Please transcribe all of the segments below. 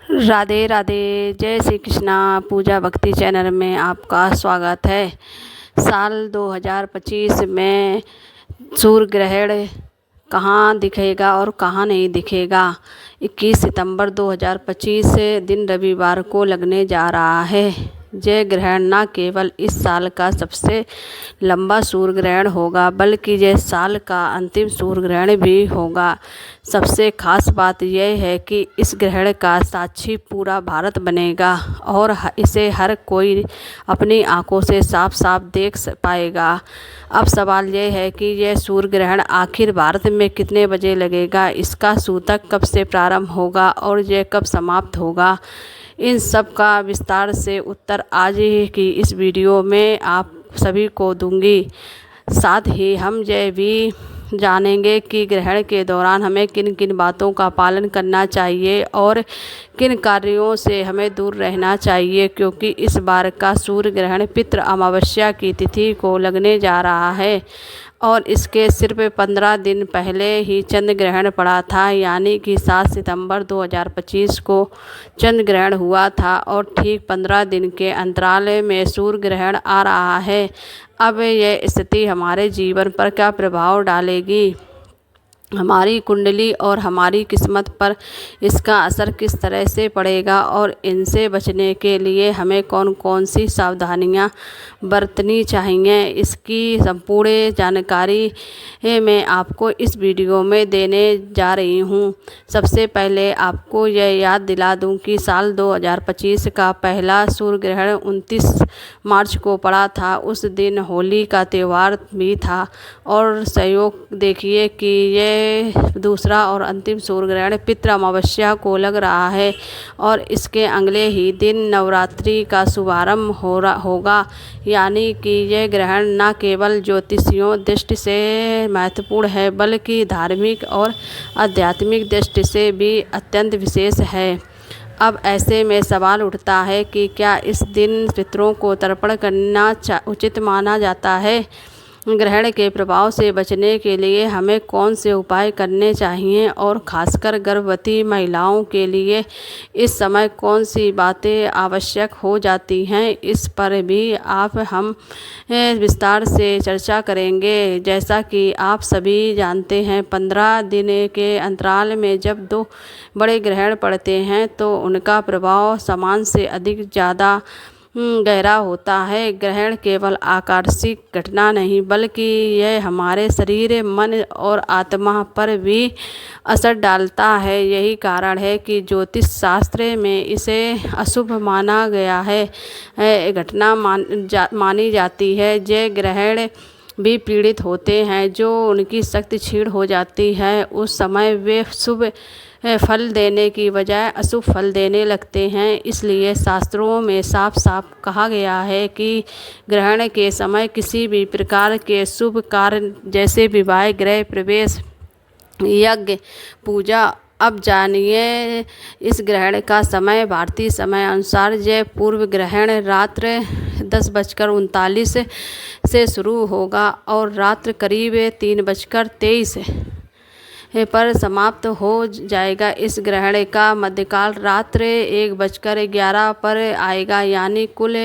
राधे राधे। जय श्री कृष्णा। पूजा भक्ति चैनल में आपका स्वागत है। साल 2025 में सूर्य ग्रहण कहाँ दिखेगा और कहाँ नहीं दिखेगा। 21 सितंबर 2025 दिन रविवार को लगने जा रहा है। यह ग्रहण न केवल इस साल का सबसे लंबा सूर्य ग्रहण होगा बल्कि यह साल का अंतिम सूर्य ग्रहण भी होगा। सबसे खास बात यह है कि इस ग्रहण का साक्षी पूरा भारत बनेगा और इसे हर कोई अपनी आंखों से साफ साफ देख पाएगा। अब सवाल यह है कि यह सूर्य ग्रहण आखिर भारत में कितने बजे लगेगा, इसका सूतक कब से प्रारंभ होगा और यह कब समाप्त होगा। इन सब का विस्तार से उत्तर आज की इस वीडियो में आप सभी को दूंगी। साथ ही हम यह भी जानेंगे कि ग्रहण के दौरान हमें किन किन बातों का पालन करना चाहिए और किन कार्यों से हमें दूर रहना चाहिए, क्योंकि इस बार का सूर्य ग्रहण पितृ अमावस्या की तिथि को लगने जा रहा है और इसके सिर्फ 15 दिन पहले ही चंद्र ग्रहण पड़ा था, यानी कि 7 सितंबर 2025 को चंद्र ग्रहण हुआ था और ठीक 15 दिन के अंतराल में सूर्य ग्रहण आ रहा है। अब यह स्थिति हमारे जीवन पर क्या प्रभाव डालेगी, हमारी कुंडली और हमारी किस्मत पर इसका असर किस तरह से पड़ेगा और इनसे बचने के लिए हमें कौन कौन सी सावधानियां बरतनी चाहिए, इसकी संपूर्ण जानकारी मैं आपको इस वीडियो में देने जा रही हूं। सबसे पहले आपको यह याद दिला दूं कि साल 2025 का पहला सूर्य ग्रहण 29 मार्च को पड़ा था। उस दिन होली का त्यौहार भी था और संयोग देखिए कि यह दूसरा और अंतिम सूर्य ग्रहण पितृ अमावस्या को लग रहा है और इसके अगले ही दिन नवरात्रि का शुभारंभ होगा, यानी कि यह ग्रहण न केवल ज्योतिषीय दृष्टि से महत्वपूर्ण है बल्कि धार्मिक और आध्यात्मिक दृष्टि से भी अत्यंत विशेष है। अब ऐसे में सवाल उठता है कि क्या इस दिन पितरों को तर्पण करना उचित माना जाता है। ग्रहण के प्रभाव से बचने के लिए हमें कौन से उपाय करने चाहिए और खासकर गर्भवती महिलाओं के लिए इस समय कौन सी बातें आवश्यक हो जाती हैं, इस पर भी हम विस्तार से चर्चा करेंगे। जैसा कि आप सभी जानते हैं, 15 दिन के अंतराल में जब 2 बड़े ग्रहण पड़ते हैं तो उनका प्रभाव समान से अधिक ज़्यादा गहरा होता है। ग्रहण केवल आकस्मिक घटना नहीं बल्कि यह हमारे शरीर, मन और आत्मा पर भी असर डालता है। यही कारण है कि ज्योतिष शास्त्र में इसे अशुभ माना गया है, घटना मानी जाती है। ये ग्रहण भी पीड़ित होते हैं, जो उनकी शक्ति क्षीण हो जाती है। उस समय वे शुभ फल देने की बजाय अशुभ फल देने लगते हैं। इसलिए शास्त्रों में साफ साफ कहा गया है कि ग्रहण के समय किसी भी प्रकार के शुभ कार्य जैसे विवाह, गृह प्रवेश, यज्ञ, पूजा। अब जानिए इस ग्रहण का समय। भारतीय समय अनुसार यह पूर्व ग्रहण रात्र 10:39 से शुरू होगा और रात्र करीब 3:23 पर समाप्त हो जाएगा। इस ग्रहण का मध्यकाल रात्र 1:11 पर आएगा, यानी कुल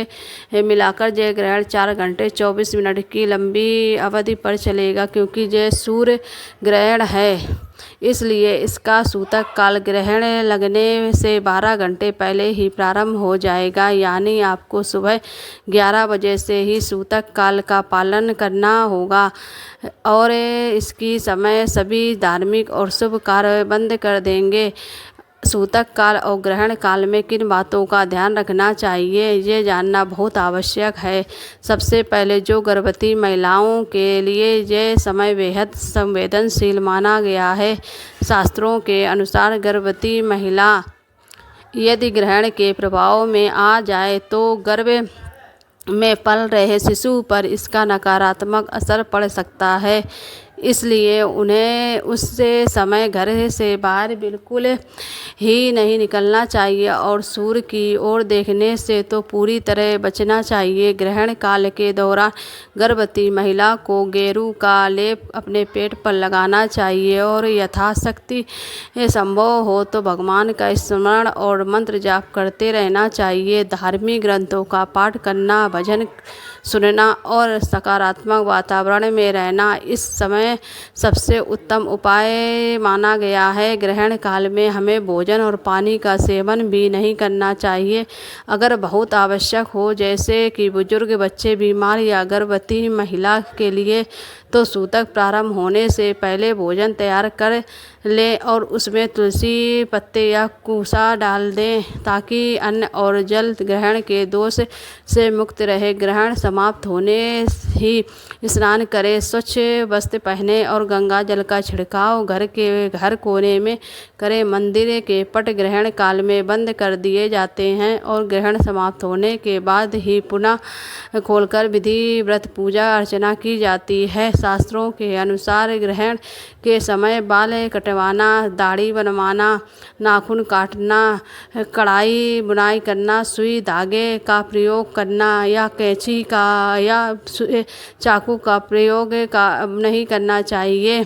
मिलाकर यह ग्रहण 4 घंटे 24 मिनट की लंबी अवधि पर चलेगा। क्योंकि यह सूर्य ग्रहण है इसलिए इसका सूतक काल ग्रहण लगने से 12 घंटे पहले ही प्रारंभ हो जाएगा, यानी आपको सुबह 11 बजे से ही सूतक काल का पालन करना होगा और इसकी समय सभी धार्मिक और शुभ कार्य बंद कर देंगे। सूतक काल और ग्रहण काल में किन बातों का ध्यान रखना चाहिए, ये जानना बहुत आवश्यक है। सबसे पहले जो गर्भवती महिलाओं के लिए यह समय बेहद संवेदनशील माना गया है। शास्त्रों के अनुसार गर्भवती महिला यदि ग्रहण के प्रभाव में आ जाए तो गर्भ में पल रहे शिशु पर इसका नकारात्मक असर पड़ सकता है। इसलिए उन्हें उस समय घर से बाहर बिल्कुल ही नहीं निकलना चाहिए और सूर्य की ओर देखने से तो पूरी तरह बचना चाहिए। ग्रहण काल के दौरान गर्भवती महिला को गेरू का लेप अपने पेट पर लगाना चाहिए और यथाशक्ति संभव हो तो भगवान का स्मरण और मंत्र जाप करते रहना चाहिए। धार्मिक ग्रंथों का पाठ करना, भजन सुनना और सकारात्मक वातावरण में रहना इस समय सबसे उत्तम उपाय माना गया है। ग्रहण काल में हमें भोजन और पानी का सेवन भी नहीं करना चाहिए। अगर बहुत आवश्यक हो, जैसे कि बुजुर्ग, बच्चे, बीमार या गर्भवती महिला के लिए, तो सूतक प्रारंभ होने से पहले भोजन तैयार कर लें और उसमें तुलसी पत्ते या कूसा डाल दें ताकि अन्न और जल ग्रहण के दोष से मुक्त रहे। ग्रहण समाप्त होने ही स्नान करें, स्वच्छ वस्त्र पहने और गंगा जल का छिड़काव घर के हर कोने में करें। मंदिर के पट ग्रहण काल में बंद कर दिए जाते हैं और ग्रहण समाप्त होने के बाद ही पुनः खोलकर विधि व्रत पूजा अर्चना की जाती है। शास्त्रों के अनुसार ग्रहण के समय बाल कटवाना, दाढ़ी बनवाना, नाखून काटना, कढ़ाई बुनाई करना, सुई धागे का प्रयोग करना या कैंची का या चाकू का प्रयोग नहीं करना चाहिए,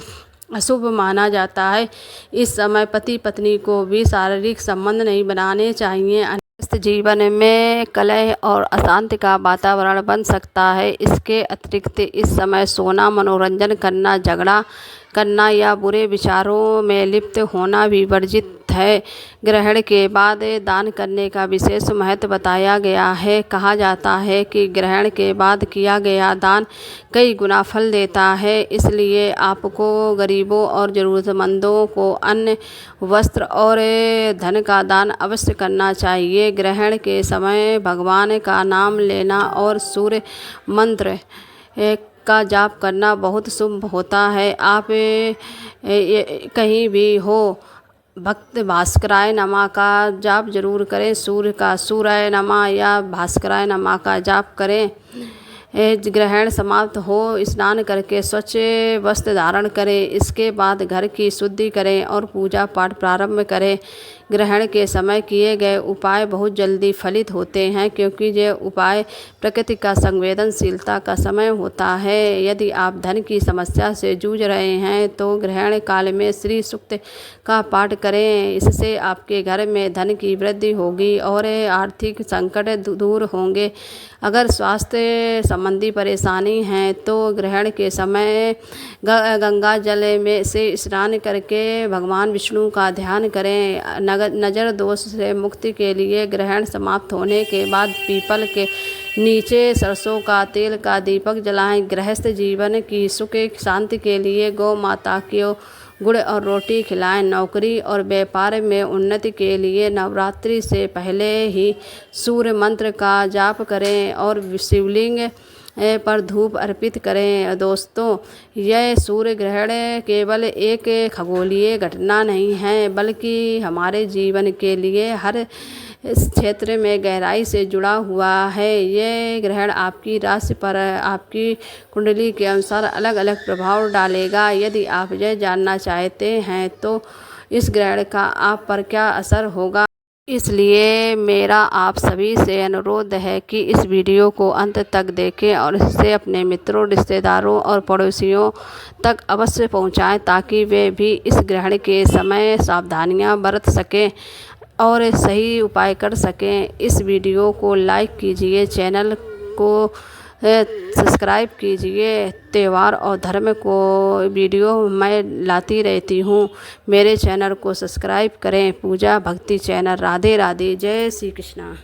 अशुभ माना जाता है। इस समय पति पत्नी को भी शारीरिक संबंध नहीं बनाने चाहिए, व्यस्त जीवन में कलह और अशांति का वातावरण बन सकता है। इसके अतिरिक्त इस समय सोना, मनोरंजन करना, झगड़ा करना या बुरे विचारों में लिप्त होना भी वर्जित है। ग्रहण के बाद दान करने का विशेष महत्व बताया गया है। कहा जाता है कि ग्रहण के बाद किया गया दान कई गुना फल देता है, इसलिए आपको गरीबों और ज़रूरतमंदों को अन्न, वस्त्र और धन का दान अवश्य करना चाहिए। ग्रहण के समय भगवान का नाम लेना और सूर्य मंत्र का जाप करना बहुत शुभ होता है। आप कहीं भी हो, भक्त भास्कराय नमः का जाप जरूर करें। सूर्य का सूर्य नमः या भास्कराय नमः का जाप करें। ग्रहण समाप्त हो स्नान करके स्वच्छ वस्त्र धारण करें। इसके बाद घर की शुद्धि करें और पूजा पाठ प्रारंभ करें। ग्रहण के समय किए गए उपाय बहुत जल्दी फलित होते हैं क्योंकि ये उपाय प्रकृति का संवेदनशीलता का समय होता है। यदि आप धन की समस्या से जूझ रहे हैं तो ग्रहण काल में श्री सूक्त का पाठ करें। इससे आपके घर में धन की वृद्धि होगी और आर्थिक संकट दूर होंगे। अगर स्वास्थ्य संबंधी परेशानी है तो ग्रहण के समय गंगा जल में से स्नान करके भगवान विष्णु का ध्यान करें। नज़र दोष से मुक्ति के लिए ग्रहण समाप्त होने के बाद पीपल के नीचे सरसों का तेल का दीपक जलाएं। गृहस्थ जीवन की सुख शांति के लिए गौ माता को गुड़ और रोटी खिलाएं। नौकरी और व्यापार में उन्नति के लिए नवरात्रि से पहले ही सूर्य मंत्र का जाप करें और शिवलिंग पर धूप अर्पित करें। दोस्तों, यह सूर्य ग्रहण केवल एक खगोलीय घटना नहीं है बल्कि हमारे जीवन के लिए हर इस क्षेत्र में गहराई से जुड़ा हुआ है। ये ग्रहण आपकी राशि पर आपकी कुंडली के अनुसार अलग अलग प्रभाव डालेगा। यदि आप यह जानना चाहते हैं तो इस ग्रहण का आप पर क्या असर होगा, इसलिए मेरा आप सभी से अनुरोध है कि इस वीडियो को अंत तक देखें और इसे अपने मित्रों, रिश्तेदारों और पड़ोसियों तक अवश्य पहुंचाएं ताकि वे भी इस ग्रहण के समय सावधानियां बरत सकें और सही उपाय कर सकें। इस वीडियो को लाइक कीजिए, चैनल को सब्सक्राइब कीजिए। त्यौहार और धर्म को वीडियो मैं लाती रहती हूँ, मेरे चैनल को सब्सक्राइब करें। पूजा भक्ति चैनल। राधे राधे, जय श्री कृष्णा।